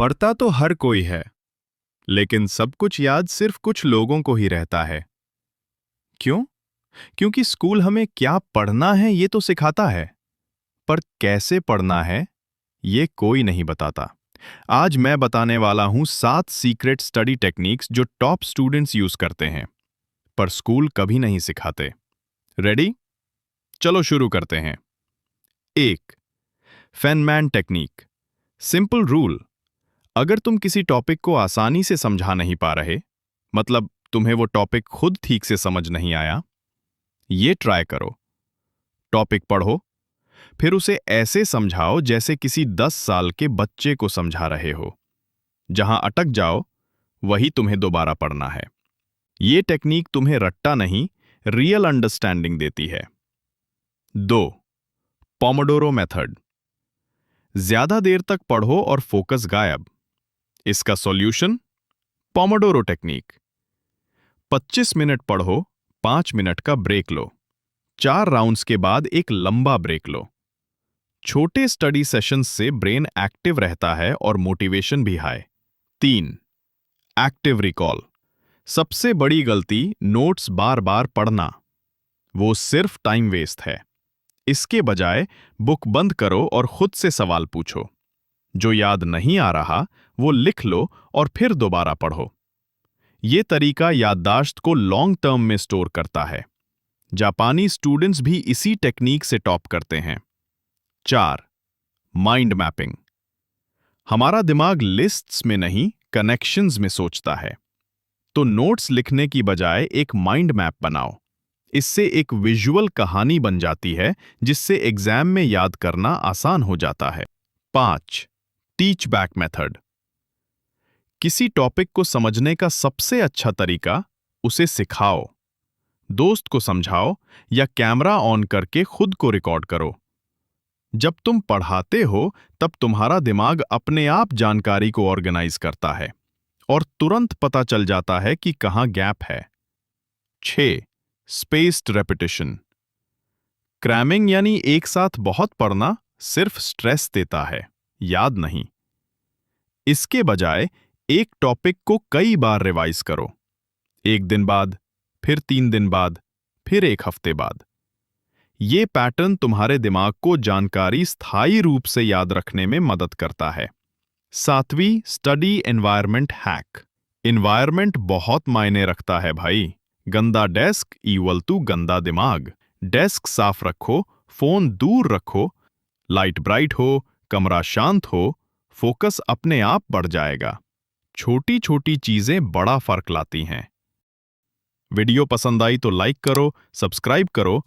पढ़ता तो हर कोई है, लेकिन सब कुछ याद सिर्फ कुछ लोगों को ही रहता है। क्यों? क्योंकि स्कूल हमें क्या पढ़ना है ये तो सिखाता है, पर कैसे पढ़ना है ये कोई नहीं बताता। आज मैं बताने वाला हूं 7 सीक्रेट स्टडी टेक्निक्स जो टॉप स्टूडेंट्स यूज करते हैं, पर स्कूल कभी नहीं सिखाते। रेडी? चलो शुरू करते हैं। 1. Feynman technique. Simple rule. अगर तुम किसी टॉपिक को आसानी से समझा नहीं पा रहे, मतलब तुम्हें वो टॉपिक खुद ठीक से समझ नहीं आया, ये ट्राई करो। टॉपिक पढ़ो, फिर उसे ऐसे समझाओ जैसे किसी 10 साल के बच्चे को समझा रहे हो। जहां अटक जाओ, वही तुम्हें दोबारा पढ़ना है। ये टेक्निक तुम्हें रट्टा नहीं, रियल अंडरस्टैंडिंग देती है। 2. Pomodoro method. ज्यादा देर तक पढ़ो और फोकस गायब। इसका सॉल्यूशन? Pomodoro technique. 25 मिनट पढ़ो, 5 मिनट का ब्रेक लो। 4 राउंड्स के बाद एक लंबा ब्रेक लो। छोटे स्टडी सेशंस से ब्रेन एक्टिव रहता है और मोटिवेशन भी हाई। 3. Active recall. सबसे बड़ी गलती नोट्स बार बार पढ़ना। वो सिर्फ टाइम वेस्ट है। इसके बजाय बुक बंद करो और खुद से सवाल पूछो। जो याद नहीं आ रहा वो लिख लो और फिर दोबारा पढ़ो। ये तरीका याददाश्त को लॉन्ग टर्म में स्टोर करता है। जापानी स्टूडेंट्स भी इसी टेक्निक से टॉप करते हैं। 4. Mind mapping. हमारा दिमाग लिस्ट्स में नहीं, कनेक्शंस में सोचता है। तो नोट्स लिखने की बजाय एक माइंड मैप बनाओ। इससे एक विजुअल कहानी बन जाती है जिससे एग्जाम में याद करना आसान हो जाता है। 5. Teach back method. किसी टॉपिक को समझने का सबसे अच्छा तरीका उसे सिखाओ। दोस्त को समझाओ या कैमरा ऑन करके खुद को रिकॉर्ड करो। जब तुम पढ़ाते हो तब तुम्हारा दिमाग अपने आप जानकारी को ऑर्गेनाइज करता है और तुरंत पता चल जाता है कि कहां गैप है। 6. Spaced repetition. क्रैमिंग यानी एक साथ बहुत पढ़ना सिर्फ स्ट्रेस देता है, याद नहीं। इसके बजाय एक टॉपिक को कई बार रिवाइज करो। 1 दिन बाद, फिर 3 दिन बाद, फिर 1 हफ्ते बाद। ये पैटर्न तुम्हारे दिमाग को जानकारी स्थायी रूप से याद रखने में मदद करता है। 7वीं स्टडी एनवायरनमेंट हैक। एनवायरनमेंट बहुत मायने रखता है भाई। गंदा डेस्क इक्वल टू गंदा दिमाग। डेस्क साफ रखो, फोन दूर रखो, लाइट ब्राइट हो, कमरा शांत हो, फोकस अपने आप बढ़ जाएगा। छोटी छोटी चीजें बड़ा फर्क लाती हैं। वीडियो पसंद आई तो लाइक करो, सब्सक्राइब करो